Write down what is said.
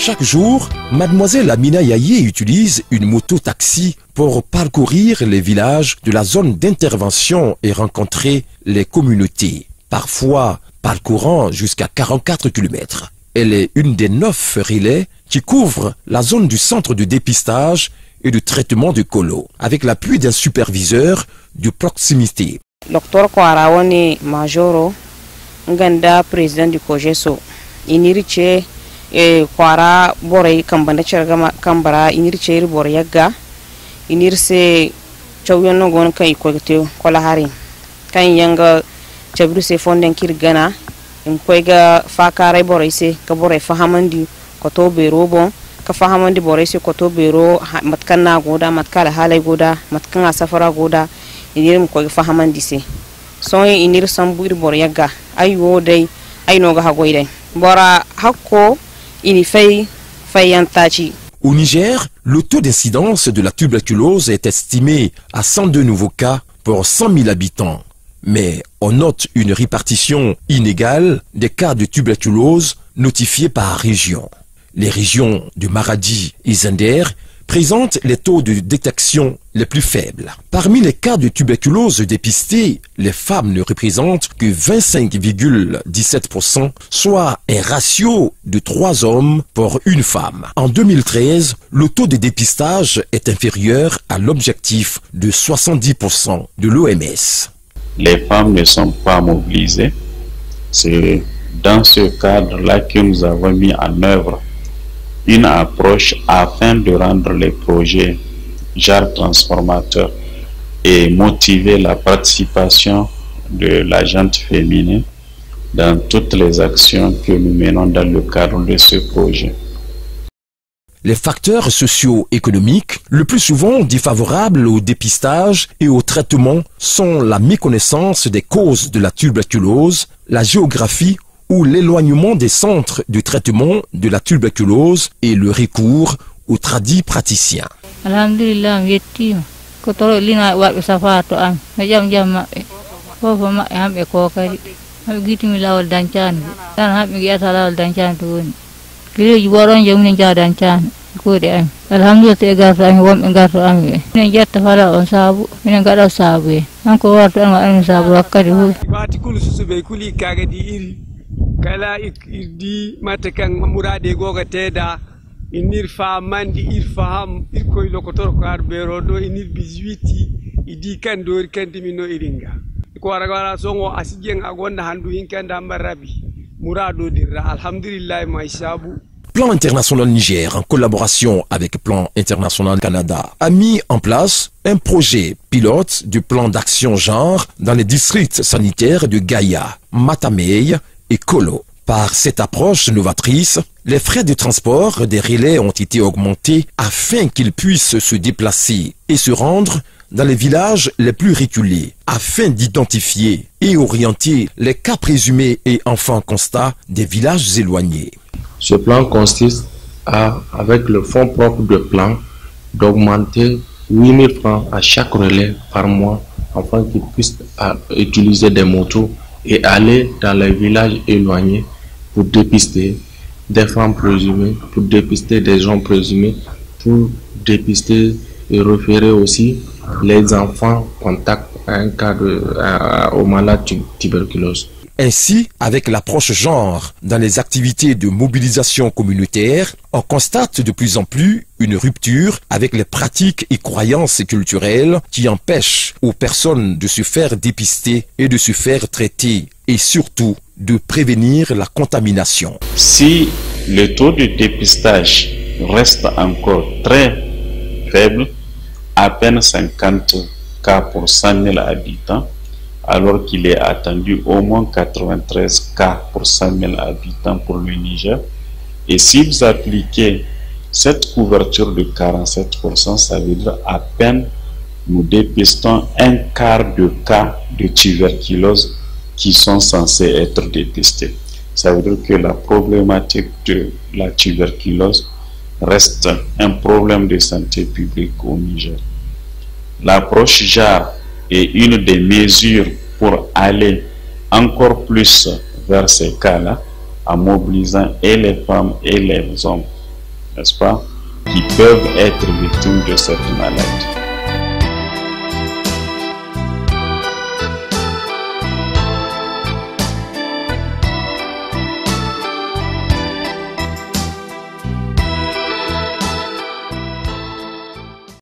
Chaque jour, mademoiselle Amina Yaye utilise une moto-taxi pour parcourir les villages de la zone d'intervention et rencontrer les communautés, parfois parcourant jusqu'à 44 km. Elle est une des 9 relais qui couvrent la zone du centre de dépistage et de traitement de Kolo, avec l'appui d'un superviseur de proximité. Dr Kwarawani Majoro, Nganda, président du COGESO, Iniriche Kwara Borei Kambanda Chergama Kambara, Iniriche Boryaga, Inirse Chawyono Gon Kai Kwegto, Kolahari, Kanyanga Chabruse Fonden Kirgana, Mkwega Fakare Borese, Kabore Fahamandi, Kotobe Robo, Kafahamandi Borese, Kotobe Ro, Matkana Goda, Matkala Hale Goda, Matkana Safara Goda, Inir Mkwega Fahamandise. Soy Inir Sambur Boryaga, Ayo Day, Ainoga Hagoide. Bora Hako, Inifei, Fayantachi. Au Niger, le taux d'incidence de la tuberculose est estimé à 102 nouveaux cas pour 100 000 habitants. Mais on note une répartition inégale des cas de tuberculose notifiés par région. Les régions du Maradi et Zender présentent les taux de détection les plus faibles. Parmi les cas de tuberculose dépistés, les femmes ne représentent que 25,17%, soit un ratio de 3 hommes pour une femme. En 2013, le taux de dépistage est inférieur à l'objectif de 70% de l'OMS. Les femmes ne sont pas mobilisées. C'est dans ce cadre-là que nous avons mis en œuvre une approche afin de rendre les projets genre transformateurs et motiver la participation de la gente féminine dans toutes les actions que nous menons dans le cadre de ce projet. Les facteurs socio-économiques, le plus souvent défavorables au dépistage et au traitement, sont la méconnaissance des causes de la tuberculose, la géographie ou l'éloignement des centres de traitement de la tuberculose et le recours aux tradis praticiens. Alhamdulillah, kala irdi matakan murade goga teda inir fa mandi irfaham irkoy lokotor ko arbero do inir bizwiti idi kan do kandi mino iringa ko wara songo asijen agonda handu hinkanda marabi murado dirra alhamdulillah maishabu. Plan International Niger, en collaboration avec Plan International Canada, a mis en place un projet pilote du plan d'action genre dans les districts sanitaires de Gaïa, Matamei et Kolo. Par cette approche novatrice, les frais de transport des relais ont été augmentés afin qu'ils puissent se déplacer et se rendre dans les villages les plus reculés, afin d'identifier et orienter les cas présumés et enfants constats des villages éloignés. Ce plan consiste à, avec le fonds propre de plan, d'augmenter 8 000 francs à chaque relais par mois afin qu'ils puissent utiliser des motos et aller dans les villages éloignés pour dépister des femmes présumées, pour dépister des gens présumés, pour dépister et référer aussi les enfants contacts à un cas aux malades tuberculose. Ainsi, avec l'approche genre dans les activités de mobilisation communautaire, on constate de plus en plus une rupture avec les pratiques et croyances culturelles qui empêchent aux personnes de se faire dépister et de se faire traiter et surtout de prévenir la contamination. Si le taux de dépistage reste encore très faible, à peine 50 cas pour 100 000 habitants, alors qu'il est attendu au moins 93 cas pour 100 000 habitants pour le Niger. Et si vous appliquez cette couverture de 47%, ça veut dire à peine nous dépistons un quart de cas de tuberculose qui sont censés être dépistés. Ça veut dire que la problématique de la tuberculose reste un problème de santé publique au Niger. L'approche JAR est une des mesures pour aller encore plus vers ces cas-là, en mobilisant et les femmes et les hommes n'est-ce pas, qui peuvent être victimes de cette maladie.